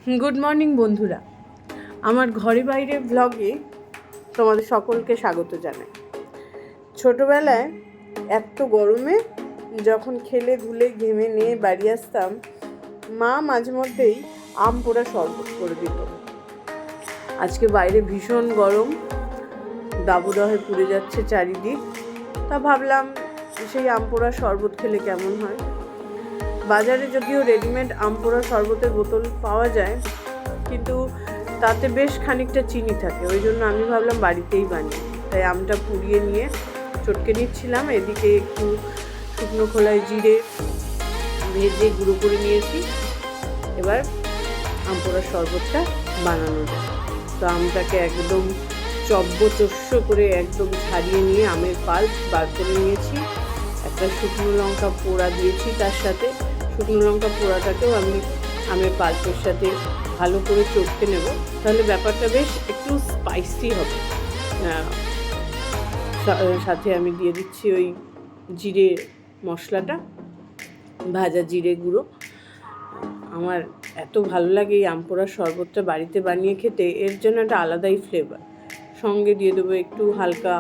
Good morning বন্ধুরা, আমার ঘরে বাইরে ব্লগে তোমাদের সকলকে স্বাগত জানাই। ছোটোবেলায় এত গরমে যখন খেলে ধুলে ঘেমে নিয়ে বাড়ি আসতাম, মা মাঝে মধ্যেই আম পোড়া শরবত করে দিত। আজকে বাইরে ভীষণ গরম, দাবদাহে পুড়ে যাচ্ছে চারিদিক, তা ভাবলাম সেই আম পোড়া শরবত খেলে কেমন হয়। বাজারে যদিও রেডিমেড আম পোড়া শরবতের বোতল পাওয়া যায়, কিন্তু তাতে বেশ খানিকটা চিনি থাকে, ওই জন্য আমি ভাবলাম বাড়িতেই বানিয়ে। তাই আমটা পুড়িয়ে নিয়ে চটকে নিচ্ছিলাম। এদিকে একটু শুকনো খোলায় জিরে ভেজে গুঁড়ো করে নিয়েছি। এবার আম পোড়ার শরবতটা বানানো যায়। তো আমটাকে একদম চব্য করে একদম ছাড়িয়ে নিয়ে আমের পাল্প বার করে নিয়েছি। একটা শুকনো লঙ্কা পোড়া দিয়েছি, তার সাথে শুকনো লঙ্কা পোড়াটাকেও আমি আমের পাল্পের সাথে ভালো করে চটকে নেব, তাহলে ব্যাপারটা বেশ একটু স্পাইসি হবে। সাথে আমি দিয়ে দিচ্ছি ওই জিরে মশলাটা, ভাজা জিরে গুঁড়ো। আমার এত ভালো লাগে এই আম পোড়ার শরবতটা বাড়িতে বানিয়ে খেতে, এর জন্য একটা আলাদাই ফ্লেভার। সঙ্গে দিয়ে দেবো একটু হালকা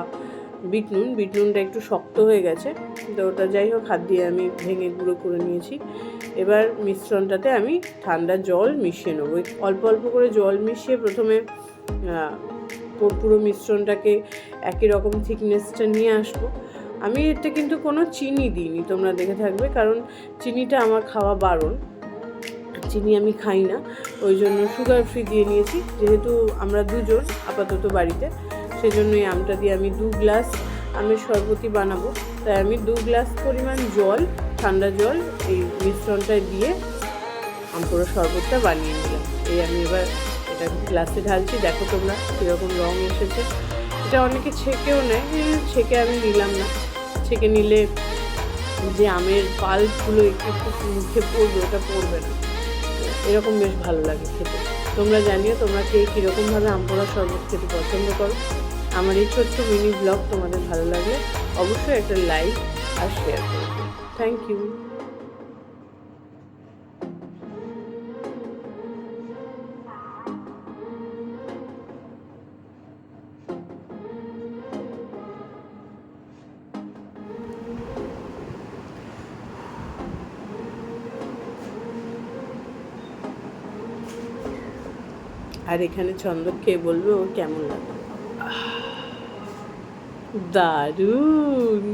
বিট নুন। বিট নুনটা একটু শক্ত হয়ে গেছে, তো ওটা যাই হোক হাত দিয়ে আমি ভেঙে গুঁড়ো করে নিয়েছি। এবার মিশ্রণটাতে আমি ঠান্ডা জল মিশিয়ে নেবো। অল্প অল্প করে জল মিশিয়ে প্রথমে পুরো মিশ্রণটাকে একই রকম থিকনেসটা নিয়ে আসবো। আমি এতে কিন্তু কোনো চিনি দিইনি, তোমরা দেখে থাকবে, কারণ চিনিটা আমার খাওয়া বারণ। চিনি আমি খাই না, ওই জন্য সুগার ফ্রি দিয়ে নিয়েছি। যেহেতু আমরা দুজন আপাতত বাড়িতে, সেই জন্য এই আমটা দিয়ে আমি 2 গ্লাস আমের শরবতই বানাবো। তাই আমি 2 গ্লাস পরিমাণ জল, ঠান্ডা জল, এই মিশ্রণটা দিয়ে আম পোড়া শরবতটা বানিয়ে নিলাম। এই আমি এবার এটা গ্লাসে ঢালছি। দেখো তোমরা কীরকম রং এসেছে। এটা অনেকে ছেঁকেও নেয়, ছেঁকে আমি নিলাম না। ছেঁকে নিলে যে আমের পাল্পগুলো একটু মুখে পড়বে, ওটা পড়বে না। এরকম বেশ ভালো লাগে খেতে। তোমরা জানিও তোমরা কে কীরকমভাবে আম পোড়া শরবত খেতে পছন্দ করো। আমার এই ছোট্ট মিনি ব্লগ তোমাদের ভালো লাগলে অবশ্যই একটা লাইক আর শেয়ার করো। Thank you. আর এখানে ছন্দক খেয়ে বলবে ওর কেমন লাগে। দারুণ।